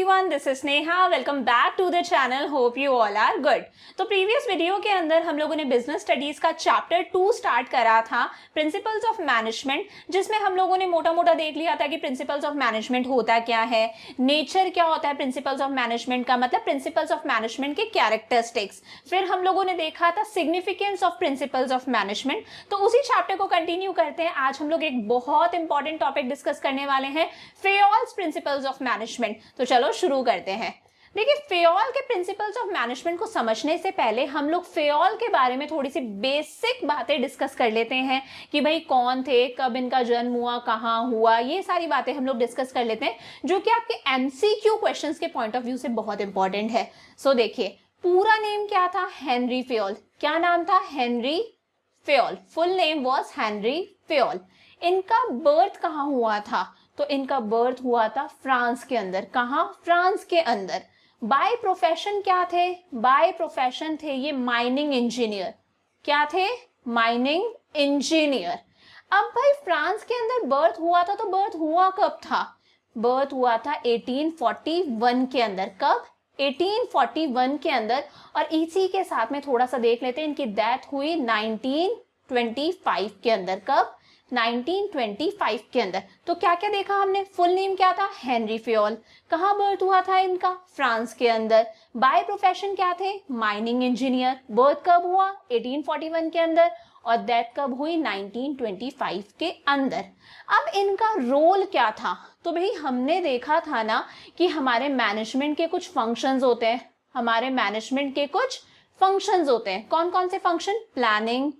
everyone, this is Neha. Welcome back to the channel. Hope you all are good. तो previous video के अंदर हम लोगों ने बिजनेस स्टडीज का चैप्टर 2 स्टार्ट करा था, प्रिंसिपल्स ऑफ मैनेजमेंट, जिसमें हम लोगों ने मोटा मोटा देख लिया था कि प्रिंसिपल्स ऑफ मैनेजमेंट होता क्या है, नेचर क्या होता है प्रिंसिपल्स ऑफ मैनेजमेंट का, मतलब प्रिंसिपल्स ऑफ मैनेजमेंट के कैरेक्टरिस्टिक्स। फिर हम लोगों ने देखा था significance of principles of management. तो उसी चैप्टर को कंटिन्यू करते हैं। आज हम लोग एक बहुत इंपॉर्टेंट टॉपिक डिस्कस करने वाले हैं, फेयोल्स प्रिंसिपल्स ऑफ मैनेजमेंट। तो चलो शुरू करते हैं। देखिए, फेयोल के प्रिंसिपल्स ऑफ मैनेजमेंट को समझने से पहले हम लोग फेयोल के बारे में थोड़ी सी बेसिक बातें डिस्कस कर लेते हैं कि भाई कौन थे, कब इनका जन्म हुआ, कहाँ हुआ, ये सारी बातें हम लोग डिस्कस कर लेते हैं, जो कि आपके एमसीक्यू क्वेश्चंस के पॉइंट ऑफ व्यू से बहुत इंपॉर्टेंट है। सो देखिए, पूरा नेम क्या था? Henry Fayol. क्या नाम था? Henry Fayol. Full name was Henry Fayol. इनका बर्थ कहाँ हुआ था? तो इनका बर्थ हुआ था फ्रांस के अंदर। कहाँ? फ्रांस के अंदर। बाय प्रोफेशन क्या थे? बाय प्रोफेशन थे ये माइनिंग इंजीनियर। क्या थे? Mining engineer. अब भाई फ्रांस के अंदर बर्थ हुआ था, तो बर्थ हुआ कब था? बर्थ हुआ था 1841 के अंदर। कब? 1841 के अंदर। और इसी के साथ में थोड़ा सा देख लेते हैं, इनकी डेथ हुई 1925 के अंदर। कब? 1925 के अंदर। तो क्या क्या देखा हमने? फुल नेम क्या था? Henry Fayol. कहाँ बर्थ हुआ था इनका? फ्रांस के अंदर। बाय प्रोफेशन क्या थे? Mining engineer. बर्थ कब हुआ? 1841 के अंदर। और डेथ कब हुई? 1925 के अंदर। अब इनका रोल क्या था? तो भाई हमने देखा था ना कि हमारे मैनेजमेंट के कुछ फंक्शंस होते हैं। हमारे मैनेजमेंट के कुछ फंक्शंस होते हैं। कौन कौन से function? Planning,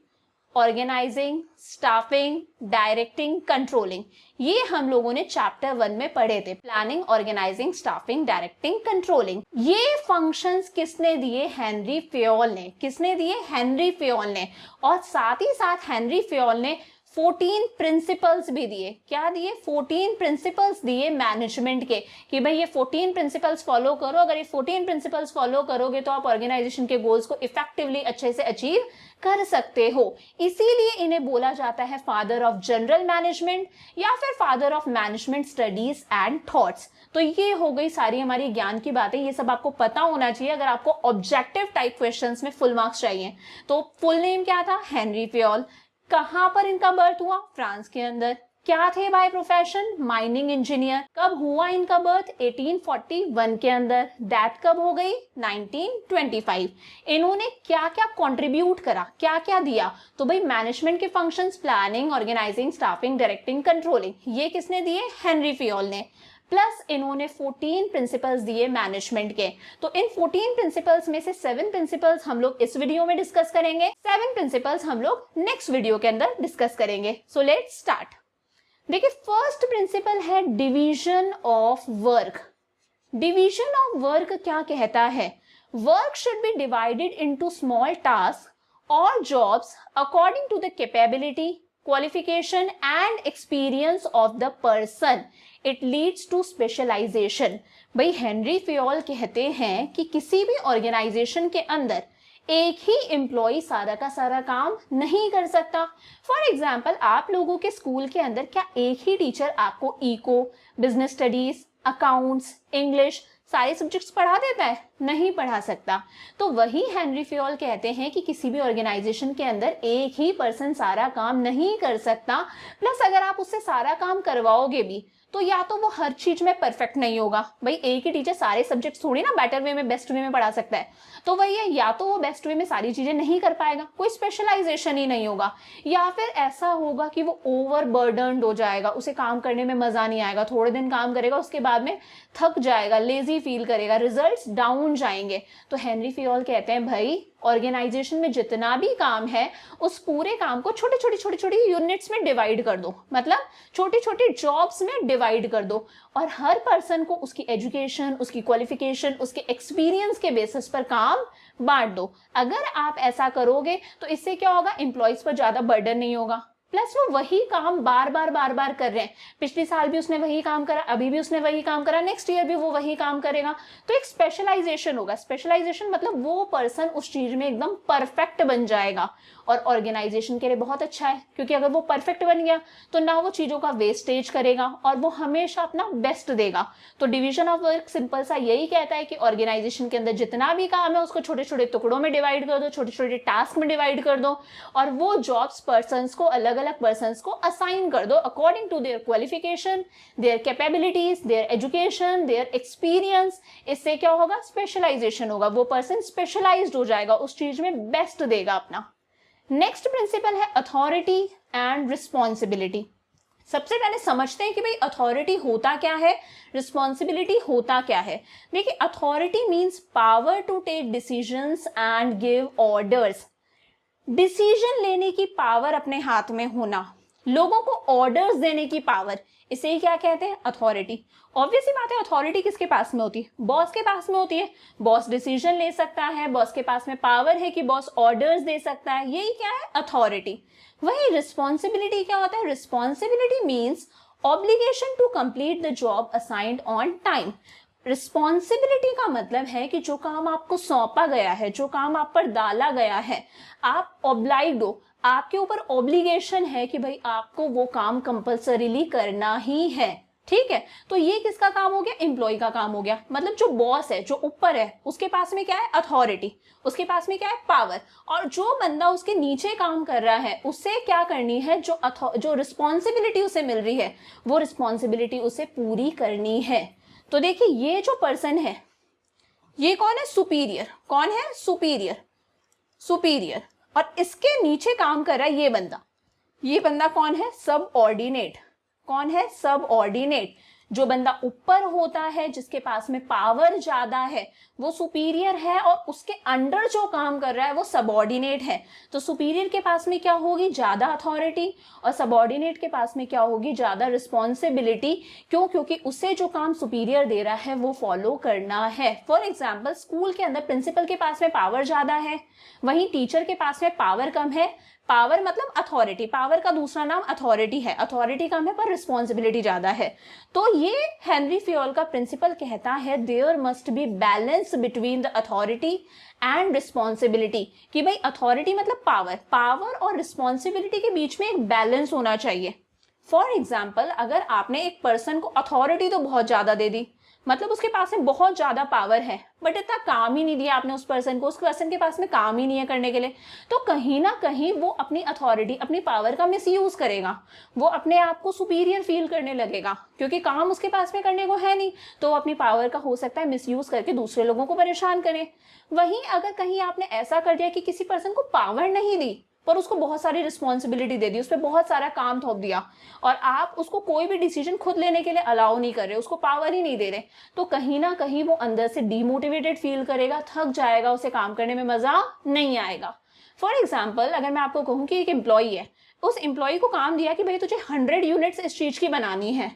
organising, staffing, directing, controlling. ये हम लोगों ने चैप्टर 1 में पढ़े थे। Planning, organising, staffing, directing, controlling. ये फंक्शंस किसने दिए? हेनरी फेयोल ने। किसने दिए? हेनरी फेयोल ने। और साथ ही साथ हेनरी फेयोल ने 14 प्रिंसिपल्स भी दिए। क्या दिए? 14 प्रिंसिपल्स दिए मैनेजमेंट के, कि भाई ये 14 प्रिंसिपल्स फॉलो करो। अगर ये 14 प्रिंसिपल्स फॉलो करोगे तो आप ऑर्गेनाइजेशन के गोल्स को इफेक्टिवली अच्छे से अचीव कर सकते हो। इसीलिए इन्हें बोला जाता है फादर ऑफ जनरल मैनेजमेंट या फिर father of management studies and thoughts. तो ये हो गई सारी हमारी ज्ञान की बातें। ये सब आपको पता होना चाहिए अगर आपको ऑब्जेक्टिव टाइप क्वेश्चंस में फुल मार्क्स चाहिए। तो फुल नेम क्या था? Henry Fayol. कहां पर इनका बर्थ हुआ? फ्रांस के अंदर। क्या थे बाय प्रोफेशन? Mining engineer. कब हुआ इनका बर्थ? 1841 के अंदर। डेथ कब हो गई? 1925। इन्होंने क्या क्या कंट्रीब्यूट करा, क्या क्या दिया? तो भाई मैनेजमेंट के functions, planning, organising, staffing, directing, controlling, ये किसने दिए? हेनरी फेयोल ने। प्लस इन्होंने 14 प्रिंसिपल्स दिए मैनेजमेंट के। तो इन 14 प्रिंसिपल्स में से 7 प्रिंसिपल्स हम लोग इस वीडियो में डिस्कस करेंगे, 7 प्रिंसिपल्स हम लोग नेक्स्ट वीडियो के अंदर डिस्कस करेंगे। So let's start. देखिए, फर्स्ट प्रिंसिपल है division of work. Division of work क्या कहता है? Work should be divided into small task और jobs according to the capability, qualification and experience of the person. It leads to specialization. भाई Henri Fayol कहते हैं कि किसी भी ऑर्गेनाइजेशन के अंदर एक ही एम्प्लॉय सारा का सारा काम नहीं कर सकता। फॉर एग्जाम्पल, आप लोगों के स्कूल के अंदर क्या एक ही टीचर आपको eco, business studies, accounts, English सारे सब्जेक्ट्स पढ़ा देता है? नहीं पढ़ा सकता। तो वही हेनरी फेयोल कहते हैं कि किसी भी ऑर्गेनाइजेशन के अंदर एक ही पर्सन सारा काम नहीं कर सकता। प्लस अगर आप उससे सारा काम करवाओगे भी तो या तो वो हर चीज में परफेक्ट नहीं होगा। भाई एक ही टीचर सारे सब्जेक्ट्स थोड़ी ना बेटर वे में, बेस्ट वे में पढ़ा सकता है। तो वही है, या तो वो बेस्ट वे में सारी चीजें नहीं कर पाएगा, कोई स्पेशलाइजेशन ही नहीं होगा, या फिर ऐसा होगा कि वो ओवर बर्डन्ड हो जाएगा, उसे काम करने में मजा नहीं आएगा, थोड़े दिन काम करेगा उसके बाद में थक जाएगा, लेजी फील करेगा, रिजल्ट्स डाउन जाएंगे। तो हेनरी फेयोल कहते हैं भाई ऑर्गेनाइजेशन में जितना भी काम है उस पूरे काम को छोटे छोटे यूनिट्स में डिवाइड कर दो, मतलब छोटी छोटी जॉब्स में डिवाइड कर दो, और हर पर्सन को उसकी एजुकेशन, उसकी क्वालिफिकेशन, उसके एक्सपीरियंस के बेसिस पर काम बांट दो। अगर आप ऐसा करोगे तो इससे क्या होगा? एम्प्लॉयज पर ज्यादा बर्डन नहीं होगा। प्लस वो वही काम बार बार कर रहे हैं। पिछले साल भी उसने वही काम करा, अभी भी उसने वही काम करा, नेक्स्ट ईयर भी वो वही काम करेगा। तो एक स्पेशलाइजेशन होगा। स्पेशलाइजेशन मतलब वो पर्सन उस चीज में एकदम परफेक्ट बन जाएगा। और ऑर्गेनाइजेशन के लिए बहुत अच्छा है, क्योंकि अगर वो परफेक्ट बन गया तो ना वो चीजों का वेस्टेज करेगा और वो हमेशा अपना बेस्ट देगा। तो डिवीजन ऑफ वर्क सिंपल सा यही कहता है कि ऑर्गेनाइजेशन के अंदर जितना भी काम है उसको छोटे छोटे टुकड़ों में डिवाइड कर दो, छोटे छोटे टास्क में डिवाइड कर दो, और वो जॉब्स पर्सन्स को, अलग अलग पर्सन्स को असाइन कर दो according to their qualification, their capabilities, their education, their experience. इससे क्या होगा, स्पेशलाइजेशन होगा, वो पर्सन स्पेशलाइज्ड हो जाएगा, उस चीज में बेस्ट देगा अपना। नेक्स्ट प्रिंसिपल है अथॉरिटी एंड रिस्पॉन्सिबिलिटी। सबसे पहले समझते हैं कि भाई अथॉरिटी होता क्या है, रिस्पॉन्सिबिलिटी होता क्या है। देखिए, authority means power to take decisions and give orders. Decision लेने की पावर अपने हाथ में होना, लोगों को ऑर्डर्स देने की पावर, इसे ही क्या कहते हैं, अथॉरिटी। ऑब्वियस ही बात है, अथॉरिटी किसके पास में होती है, बॉस के पास में होती है। बॉस डिसीजन ले सकता है, बॉस के पास में पावर है कि बॉस ऑर्डर्स दे सकता है, यही क्या है, अथॉरिटी। वही रिस्पॉन्सिबिलिटी क्या होता है, responsibility means obligation to complete the job assigned on time. Responsibility का मतलब है कि जो काम आपको सौंपा गया है, जो काम आप पर डाला गया है, आप ऑब्लाइग्ड हो, आपके ऊपर ऑब्लिगेशन है कि भाई आपको वो काम कंपल्सरीली करना ही है। ठीक है, तो ये किसका काम हो गया, एम्प्लॉय का काम हो गया। मतलब जो बॉस है, जो ऊपर है, उसके पास में क्या है, अथॉरिटी, उसके पास में क्या है, पावर, और जो बंदा उसके नीचे काम कर रहा है उसे क्या करनी है, जो रिस्पॉन्सिबिलिटी उसे मिल रही है वो रिस्पॉन्सिबिलिटी उसे पूरी करनी है। तो देखिए, ये जो पर्सन है ये कौन है, सुपीरियर। कौन है, सुपीरियर, सुपीरियर। और इसके नीचे काम कर रहा है ये बंदा कौन है, सब ऑर्डिनेट। कौन है, सब ऑर्डिनेट। जो बंदा ऊपर होता है, जिसके पास में पावर ज्यादा है, वो सुपीरियर है, और उसके अंडर जो काम कर रहा है वो सबऑर्डिनेट है। तो सुपीरियर के पास में क्या होगी, ज्यादा अथॉरिटी, और सबऑर्डिनेट के पास में क्या होगी, ज्यादा रिस्पॉन्सिबिलिटी। क्यों, क्योंकि उसे जो काम सुपीरियर दे रहा है वो फॉलो करना है। फॉर एग्जाम्पल, स्कूल के अंदर प्रिंसिपल के पास में पावर ज्यादा है, वहीं टीचर के पास में पावर कम है। पावर मतलब अथॉरिटी, पावर का दूसरा नाम अथॉरिटी है, अथॉरिटी कम है पर रिस्पॉन्सिबिलिटी ज्यादा है। तो ये हेनरी फ्योल का प्रिंसिपल कहता है, there must be balance between the authority and responsibility, कि भाई अथॉरिटी मतलब पावर, पावर और रिस्पॉन्सिबिलिटी के बीच में एक बैलेंस होना चाहिए। फॉर एग्जाम्पल, अगर आपने एक पर्सन को अथॉरिटी तो बहुत ज्यादा दे दी, मतलब उसके पास में बहुत ज्यादा पावर है, बट इतना काम ही नहीं दिया आपने उस पर्सन को, उस पर्सन के पास में काम ही नहीं है करने के लिए, तो कहीं ना कहीं वो अपनी अथॉरिटी, अपनी पावर का मिसयूज करेगा। वो अपने आप को सुपीरियर फील करने लगेगा, क्योंकि काम उसके पास में करने को है नहीं, तो वो अपनी पावर का हो सकता है मिसयूज करके दूसरे लोगों को परेशान करे। वहीं अगर कहीं आपने ऐसा कर दिया कि किसी पर्सन को पावर नहीं दी पर उसको बहुत सारी रिस्पॉन्सिबिलिटी दे दी, उस पर बहुत सारा काम थोप दिया, और आप उसको कोई भी डिसीजन खुद लेने के लिए अलाउ नहीं कर रहे, उसको पावर ही नहीं दे रहे, तो कहीं ना कहीं वो अंदर से डीमोटिवेटेड फील करेगा, थक जाएगा, उसे काम करने में मजा नहीं आएगा। फॉर एग्जाम्पल, अगर मैं आपको कहूँ कि एक एम्प्लॉई है, उस एम्प्लॉई को काम दिया कि भाई तुझे 100 यूनिट्स इस चीज की बनानी है।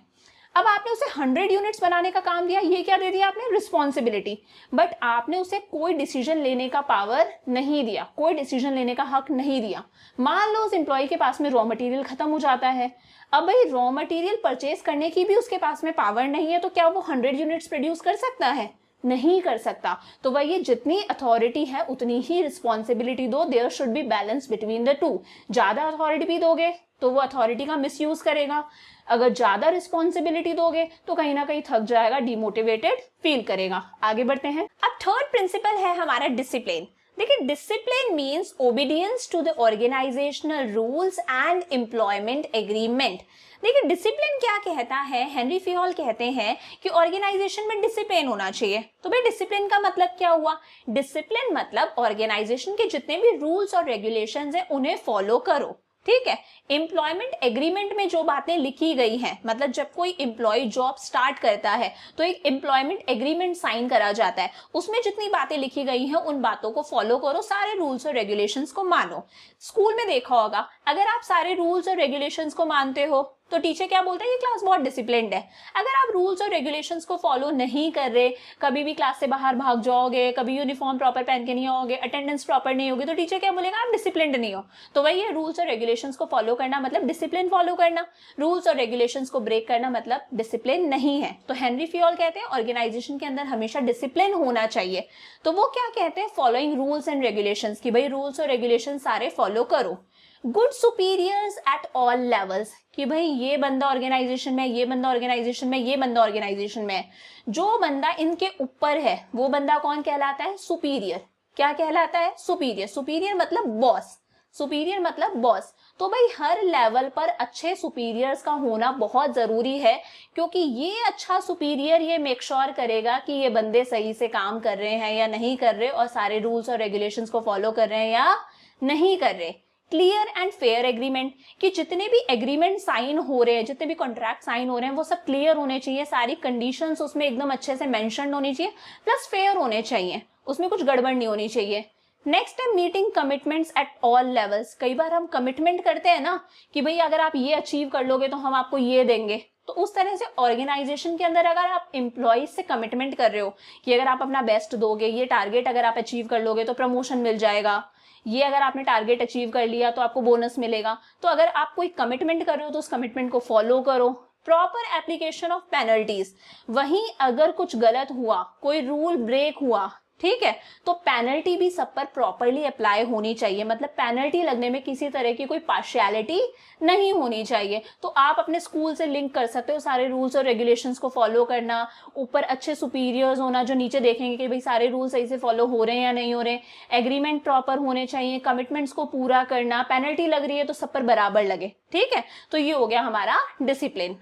अब आपने उसे 100 यूनिट्स बनाने का काम दिया, ये क्या दे दिया आपने, रिस्पॉन्सिबिलिटी, बट आपने उसे कोई डिसीजन लेने का पावर नहीं दिया, कोई डिसीजन लेने का हक नहीं दिया। मान लो उस एम्प्लॉय के पास में रॉ मटेरियल खत्म हो जाता है, अब भाई रॉ मटेरियल परचेज करने की भी उसके पास में पावर नहीं है, तो क्या वो 100 यूनिट्स प्रोड्यूस कर सकता है, नहीं कर सकता। तो वही ये जितनी अथॉरिटी है उतनी ही रिस्पॉन्सिबिलिटी दो, there should be balance between the two. ज्यादा अथॉरिटी भी दोगे तो वो अथॉरिटी का मिसयूज करेगा, अगर ज्यादा रिस्पॉन्सिबिलिटी दोगे तो कहीं ना कहीं थक जाएगा, डिमोटिवेटेड फील करेगा। आगे बढ़ते हैं। अब थर्ड प्रिंसिपल है हमारा डिसिप्लिन। देखिए, discipline means obedience to the organisational rules and employment agreement. देखिए, डिसिप्लिन क्या कहता है, हेनरी फ्योल कहते हैं कि ऑर्गेनाइजेशन में डिसिप्लिन होना चाहिए। तो भाई डिसिप्लिन का मतलब क्या हुआ, डिसिप्लिन मतलब ऑर्गेनाइजेशन के जितने भी रूल्स और रेगुलेशंस हैं उन्हें फॉलो करो। ठीक है, एम्प्लॉयमेंट एग्रीमेंट में जो बातें लिखी गई हैं, मतलब जब कोई एम्प्लॉय जॉब स्टार्ट करता है तो एक एम्प्लॉयमेंट एग्रीमेंट साइन करा जाता है, उसमें जितनी बातें लिखी गई हैं उन बातों को फॉलो करो, सारे रूल्स और रेगुलेशंस को मानो। स्कूल में देखा होगा, अगर आप सारे रूल्स और रेगुलेशंस को मानते हो तो टीचर क्या बोलता है कि क्लास बहुत डिसिप्लिन्ड है। अगर आप रूल्स और रेगुलेशंस को फॉलो नहीं कर रहे, कभी भी क्लास से बाहर भाग जाओगे, कभी यूनिफॉर्म प्रॉपर पहन के नहीं आओगे, अटेंडेंस प्रॉपर नहीं होगी, तो टीचर क्या बोलेगा, आप डिसिप्लिन्ड नहीं हो। तो वही है, रूल्स और रेगुलेशंस को फॉलो करना मतलब डिसिप्लिन फॉलो करना, रूल्स और रेगुलेशंस को ब्रेक करना मतलब डिसिप्लिन नहीं है। तो हेनरी फियोल कहते हैं ऑर्गेनाइजेशन के अंदर हमेशा डिसिप्लिन होना चाहिए। तो वो क्या कहते हैं, फॉलोइंग रूल्स एंड रेगुलेशंस, की भाई रूल्स और रेगुलेशन सारे फॉलो करो। Good superiors at all levels, कि भाई ये बंदा ऑर्गेनाइजेशन में, ये बंदा ऑर्गेनाइजेशन में, ये बंदा ऑर्गेनाइजेशन में, जो बंदा इनके ऊपर है वो बंदा कौन कहलाता है, सुपीरियर। क्या कहलाता है, सुपीरियर। सुपीरियर मतलब बॉस, सुपीरियर मतलब बॉस। तो भाई हर लेवल पर अच्छे सुपीरियर्स का होना बहुत जरूरी है, क्योंकि ये अच्छा सुपीरियर ये मेक श्योर करेगा कि ये बंदे सही से काम कर रहे हैं या नहीं कर रहे, और सारे रूल्स और रेगुलेशंस को फॉलो कर रहे हैं या नहीं कर रहे। क्लियर एंड फेयर एग्रीमेंट, कि जितने भी एग्रीमेंट साइन हो रहे हैं, जितने भी कॉन्ट्रैक्ट साइन हो रहे हैं वो सब क्लियर होने चाहिए, सारी कंडीशंस उसमें एकदम अच्छे से मेंशन होनी चाहिए, प्लस फेयर होने चाहिए, उसमें कुछ गड़बड़ नहीं होनी चाहिए। नेक्स्ट है meeting commitments at all levels. कई बार हम कमिटमेंट करते हैं ना कि भाई अगर आप ये अचीव कर लोगे तो हम आपको ये देंगे, तो उस तरह से ऑर्गेनाइजेशन के अंदर अगर आप एम्प्लॉइज से कमिटमेंट कर रहे हो कि अगर आप अपना बेस्ट दोगे, ये टारगेट अगर आप अचीव कर लोगे तो प्रमोशन मिल जाएगा, ये अगर आपने टारगेट अचीव कर लिया तो आपको बोनस मिलेगा, तो अगर आप कोई कमिटमेंट कर रहे हो तो उस कमिटमेंट को फॉलो करो। प्रॉपर एप्लीकेशन ऑफ पेनल्टीज, वहीं अगर कुछ गलत हुआ, कोई रूल ब्रेक हुआ, ठीक है, तो पेनल्टी भी सब पर प्रॉपरली अप्लाई होनी चाहिए, मतलब पेनल्टी लगने में किसी तरह की कोई पार्शियलिटी नहीं होनी चाहिए। तो आप अपने स्कूल से लिंक कर सकते हो सारे रूल्स और रेगुलेशंस को फॉलो करना, ऊपर अच्छे सुपीरियर्स होना जो नीचे देखेंगे कि भाई सारे रूल्स सही से फॉलो हो रहे हैं या नहीं हो रहे, एग्रीमेंट प्रॉपर होने चाहिए, कमिटमेंट्स को पूरा करना, पेनल्टी लग रही है तो सब पर बराबर लगे, ठीक है। तो ये हो गया हमारा डिसिप्लिन।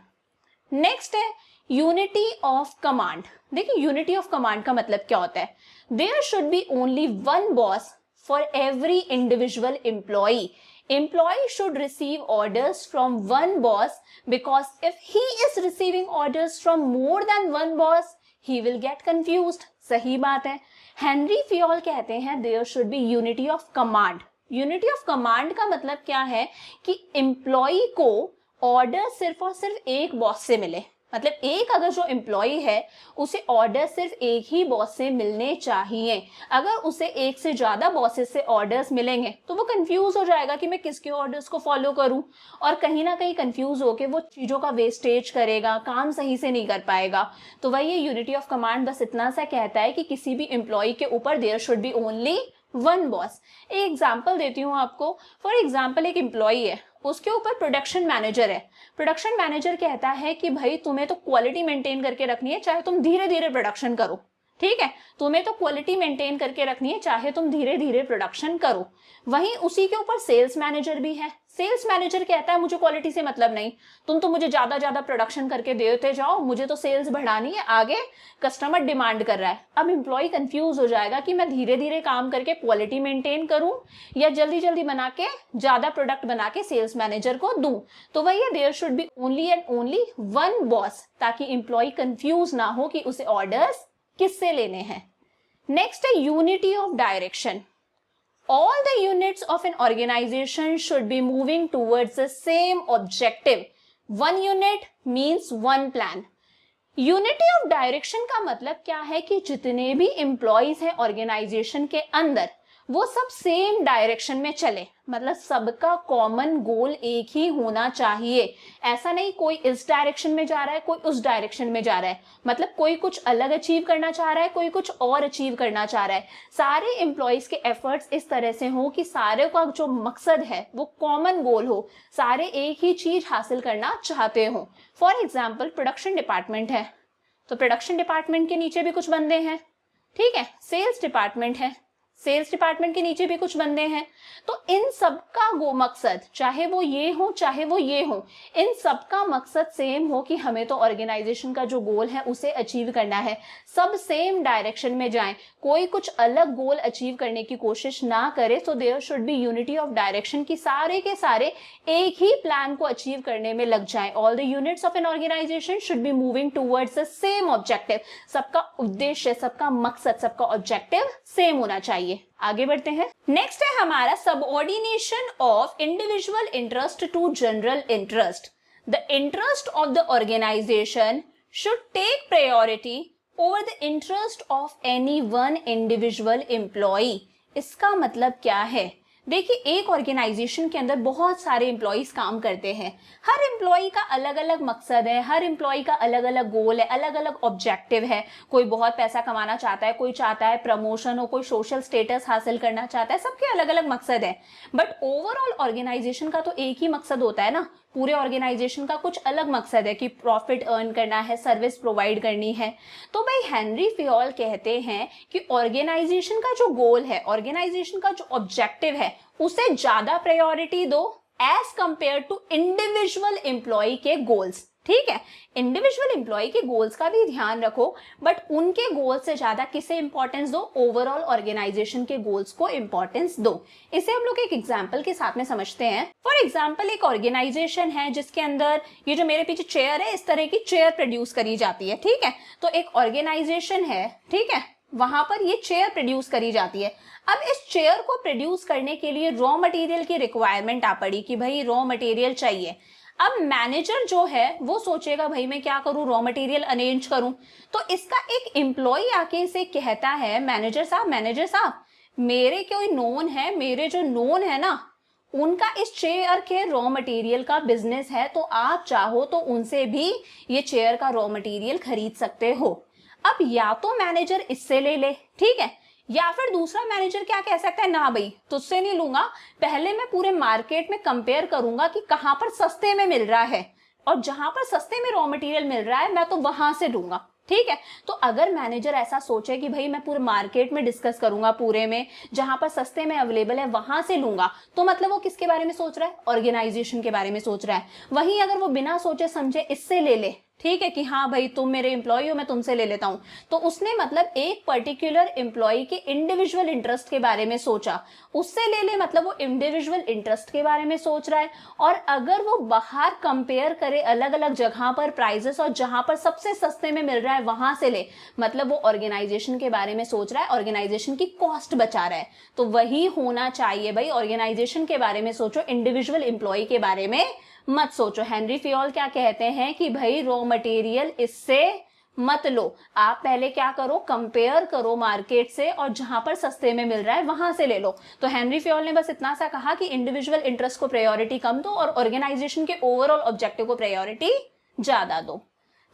नेक्स्ट है यूनिटी ऑफ कमांड। देखिए यूनिटी ऑफ कमांड का मतलब क्या होता है, there should be only one boss for every individual employee. Employee should receive orders from one boss, because if he is receiving orders from more than one boss, he will get confused. सही बात है। Henry Fayol कहते हैं there should be unity of command. Unity of command का मतलब क्या है कि एम्प्लॉई को ऑर्डर सिर्फ और सिर्फ एक बॉस से मिले, मतलब एक अगर जो एम्प्लॉई है उसे ऑर्डर सिर्फ एक ही बॉस से मिलने चाहिए। अगर उसे एक से ज्यादा बॉसेस से ऑर्डर्स मिलेंगे तो वो कंफ्यूज हो जाएगा कि मैं किसके ऑर्डर्स को फॉलो करूं, और कहीं ना कहीं कंफ्यूज होकर वो चीजों का वेस्टेज करेगा, काम सही से नहीं कर पाएगा। तो वही ये यूनिटी ऑफ कमांड बस इतना सा कहता है कि किसी भी एम्प्लॉय के ऊपर there should be only one boss. एक एग्जाम्पल देती हूँ आपको। फॉर एग्जाम्पल एक एम्प्लॉय है, उसके ऊपर प्रोडक्शन मैनेजर है। प्रोडक्शन मैनेजर कहता है कि भाई तुम्हें तो क्वालिटी मेंटेन करके रखनी है, चाहे तुम धीरे धीरे प्रोडक्शन करो, ठीक है, तुम्हें तो क्वालिटी मेंटेन करके रखनी है, चाहे तुम धीरे धीरे प्रोडक्शन करो। वहीं उसी के ऊपर सेल्स मैनेजर भी है। सेल्स मैनेजर कहता है मुझे क्वालिटी से मतलब नहीं, तुम तो मुझे ज्यादा ज्यादा प्रोडक्शन करके देते जाओ, मुझे तो सेल्स बढ़ानी है, आगे कस्टमर डिमांड कर रहा है। अब एम्प्लॉय कंफ्यूज हो जाएगा कि मैं धीरे धीरे काम करके क्वालिटी मेंटेन करूं या जल्दी जल्दी बना के ज्यादा प्रोडक्ट बना के सेल्स मैनेजर को दूं। तो वही there should be only and only one boss, ताकि एम्प्लॉय कंफ्यूज ना हो कि उसे ऑर्डर्स किससे लेने हैं। नेक्स्ट है unity of direction. All the units of an organization should be moving towards the same objective. One unit means one plan. Unity of direction का मतलब क्या है कि जितने भी एम्प्लॉयज हैं ऑर्गेनाइजेशन के अंदर वो सब सेम डायरेक्शन में चले, मतलब सबका कॉमन गोल एक ही होना चाहिए। ऐसा नहीं कोई इस डायरेक्शन में जा रहा है, कोई उस डायरेक्शन में जा रहा है, मतलब कोई कुछ अलग अचीव करना चाह रहा है, कोई कुछ और अचीव करना चाह रहा है। सारे एम्प्लॉयज के एफर्ट्स इस तरह से हो कि सारे का जो मकसद है वो कॉमन गोल हो, सारे एक ही चीज हासिल करना चाहते हो। फॉर एग्जाम्पल प्रोडक्शन डिपार्टमेंट है, तो प्रोडक्शन डिपार्टमेंट के नीचे भी कुछ बंदे हैं, ठीक है। सेल्स डिपार्टमेंट है, सेल्स डिपार्टमेंट के नीचे भी कुछ बंदे हैं। तो इन सबका वो मकसद, चाहे वो ये हो चाहे वो ये हो, इन सबका मकसद सेम हो कि हमें तो ऑर्गेनाइजेशन का जो गोल है उसे अचीव करना है। सब सेम डायरेक्शन में जाएं, कोई कुछ अलग गोल अचीव करने की कोशिश ना करे। तो there should be unity of direction की सारे के सारे एक ही प्लान को अचीव करने में लग जाएं। All the units of an organisation should be moving towards the same objective. सबका उद्देश्य, सबका मकसद, सबका ऑब्जेक्टिव सेम होना चाहिए। आगे बढ़ते हैं। नेक्स्ट है हमारा subordination of individual interest to general interest. The interest of the organisation should take priority over the interest of any one individual employee. इसका मतलब क्या है? देखिए, एक ऑर्गेनाइजेशन के अंदर बहुत सारे एम्प्लॉयज काम करते हैं। हर एम्प्लॉय का अलग अलग मकसद है, हर एम्प्लॉय का अलग अलग गोल है, अलग अलग ऑब्जेक्टिव है। कोई बहुत पैसा कमाना चाहता है, कोई चाहता है प्रमोशन हो, कोई सोशल स्टेटस हासिल करना चाहता है, सबके अलग अलग मकसद है। बट ओवरऑल ऑर्गेनाइजेशन का तो एक ही मकसद होता है ना। पूरे ऑर्गेनाइजेशन का कुछ अलग मकसद है कि प्रॉफिट अर्न करना है, सर्विस प्रोवाइड करनी है। तो भाई हेनरी फियोल कहते हैं कि ऑर्गेनाइजेशन का जो गोल है, ऑर्गेनाइजेशन का जो ऑब्जेक्टिव है, उसे ज्यादा प्रायोरिटी दो as compare to individual employee के गोल्स। ठीक है, इंडिविजुअल एम्प्लॉय के गोल्स का भी ध्यान रखो, बट उनके गोल से ज्यादा किसे इंपॉर्टेंस दो? ओवरऑल ऑर्गेनाइजेशन के गोल्स को इंपॉर्टेंस दो। इसे हम लोग एक एग्जांपल के साथ में समझते हैं। फॉर एग्जांपल, एक ऑर्गेनाइजेशन है जिसके अंदर ये जो मेरे पीछे चेयर है, इस तरह की चेयर प्रोड्यूस करी जाती है। ठीक है, तो एक ऑर्गेनाइजेशन है, ठीक है, वहां पर ये चेयर प्रोड्यूस करी जाती है। अब इस चेयर को प्रोड्यूस करने के लिए रॉ मटेरियल की रिक्वायरमेंट आ पड़ी कि भाई रॉ मटेरियल चाहिए। अब मैनेजर जो है वो सोचेगा भाई मैं क्या करूं, रॉ मटेरियल अरेंज करूं। तो इसका एक एम्प्लॉय आके इसे कहता है, मैनेजर साहब मेरे कोई नोन है, मेरे जो नोन है ना, उनका इस चेयर के रॉ मटेरियल का बिजनेस है, तो आप चाहो तो उनसे भी ये चेयर का रॉ मटेरियल खरीद सकते हो। अब या तो मैनेजर इससे ले ले, ठीक है, या फिर दूसरा मैनेजर क्या कह सकता है, ना भाई तुझसे नहीं लूंगा, पहले मैं पूरे मार्केट में कंपेयर करूंगा कि कहां पर सस्ते में मिल रहा है, और जहां पर सस्ते में रॉ मटेरियल मिल रहा है मैं तो वहां से लूंगा। ठीक है, तो अगर मैनेजर ऐसा सोचे कि भाई मैं पूरे मार्केट में डिस्कस करूंगा, पूरे में जहां पर सस्ते में अवेलेबल है वहां से लूंगा, तो मतलब वो किसके बारे में सोच रहा है? ऑर्गेनाइजेशन के बारे में सोच रहा है। वहीं अगर वो बिना सोचे समझे इससे ले ले, ठीक है, कि हाँ भाई तुम मेरे एम्प्लॉय हो, मैं तुमसे ले लेता हूं, तो उसने मतलब एक पर्टिकुलर एम्प्लॉय के इंडिविजुअल इंटरेस्ट के बारे में सोचा। उससे ले ले मतलब वो इंडिविजुअल इंटरेस्ट के बारे में सोच रहा है। और अगर वो बाहर कंपेयर करे अलग अलग जगह पर प्राइजेस, और जहां पर सबसे सस्ते में मिल रहा है वहां से ले, मतलब वो ऑर्गेनाइजेशन के बारे में सोच रहा है, ऑर्गेनाइजेशन की कॉस्ट बचा रहा है। तो वही होना चाहिए भाई, ऑर्गेनाइजेशन के बारे में सोचो, इंडिविजुअल एम्प्लॉय के बारे में मत सोचो। हेनरी फियोल क्या कहते हैं कि भाई रॉ मटेरियल इससे मत लो, आप पहले क्या करो, कंपेयर करो मार्केट से, और जहां पर सस्ते में मिल रहा है वहां से ले लो। तो हेनरी फियोल ने बस इतना सा कहा कि इंडिविजुअल इंटरेस्ट को प्रायोरिटी कम दो और ऑर्गेनाइजेशन के ओवरऑल ऑब्जेक्टिव को प्रायोरिटी ज्यादा दो।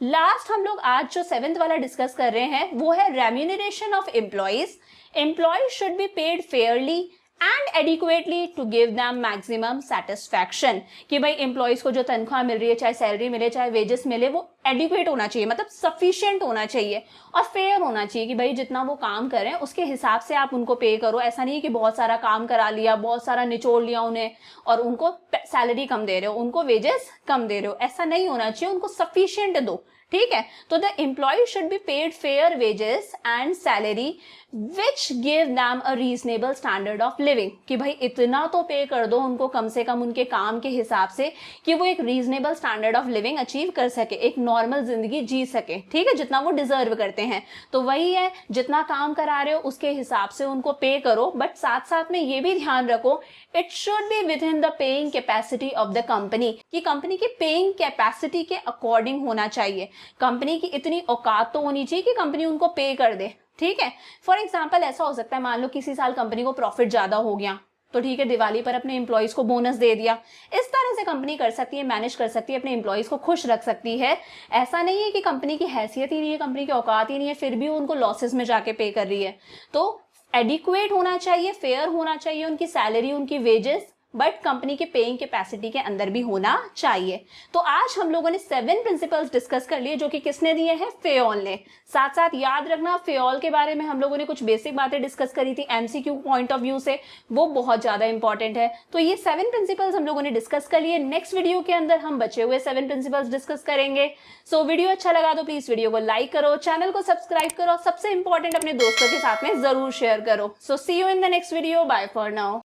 लास्ट हम लोग आज जो 7th वाला डिस्कस कर रहे हैं वो है remuneration of employees. Employees should be paid fairly and adequately to give them maximum satisfaction. कि भाई एम्प्लॉइज को जो तनख्वाह मिल रही है, चाहे सैलरी मिले चाहे वेजेस मिले, वो एडिक्वेट होना चाहिए, मतलब सफिशिएंट होना चाहिए, और फेयर होना चाहिए कि भाई जितना वो काम करें उसके हिसाब से आप उनको पे करो। ऐसा नहीं है कि बहुत सारा काम करा लिया, बहुत सारा निचोड़ लिया उन्हें, और उनको सैलरी कम दे रहे हो, उनको वेजेस कम दे रहे हो, ऐसा नहीं होना चाहिए, उनको सफिशिएंट दो। ठीक है, तो the employee should be paid fair wages and salary which give them a reasonable standard of living. कि भाई इतना तो पे कर दो उनको कम से कम उनके काम के हिसाब से, कि वो एक reasonable standard of living achieve कर सके, एक नॉर्मल जिंदगी जी सके, ठीक है, जितना वो डिजर्व करते हैं। तो वही है, जितना काम करा रहे हो उसके हिसाब से उनको पे करो, बट साथ साथ में ये भी ध्यान रखो it should be with in the paying capacity of the company, कि कंपनी की पेइंग कैपेसिटी के अकॉर्डिंग होना चाहिए। कंपनी की इतनी औकात तो होनी चाहिए कि कंपनी उनको पे कर दे। ठीक है, फॉर एग्जाम्पल ऐसा हो सकता है, मान लो किसी साल कंपनी को प्रॉफिट ज्यादा हो गया, तो ठीक है, दिवाली पर अपने एम्प्लॉइज को बोनस दे दिया। इस तरह से कंपनी कर सकती है, मैनेज कर सकती है, अपने एम्प्लॉइज को खुश रख सकती है। ऐसा नहीं है कि कंपनी की हैसियत ही नहीं है, कंपनी की औकात ही नहीं है, फिर भी उनको लॉसेस में जाके पे कर रही है। तो एडिक्वेट होना चाहिए, फेयर होना चाहिए उनकी सैलरी, उनकी वेजेस, बट कंपनी के पेइंग कैपेसिटी के अंदर भी होना चाहिए। तो आज हम लोगों ने 7 प्रिंसिपल्स डिस्कस कर लिए, जो कि किसने दिए हैं? फियोल ने। साथ साथ याद रखना, फियोल के बारे में हम लोगों ने कुछ बेसिक बातें डिस्कस करी थी एमसीक्यू पॉइंट ऑफ व्यू से, वो बहुत ज्यादा इंपॉर्टेंट है। तो ये 7 प्रिंसिपल्स हम लोगों ने डिस्कस कर लिए। नेक्स्ट वीडियो के अंदर हम बचे हुए 7 प्रिंसिपल्स डिस्कस करेंगे। सो वीडियो अच्छा लगा तो प्लीज वीडियो को लाइक करो, चैनल को सब्सक्राइब करो, सबसे इंपॉर्टेंट अपने दोस्तों के साथ में जरूर शेयर करो। So see you in the next video, bye for now.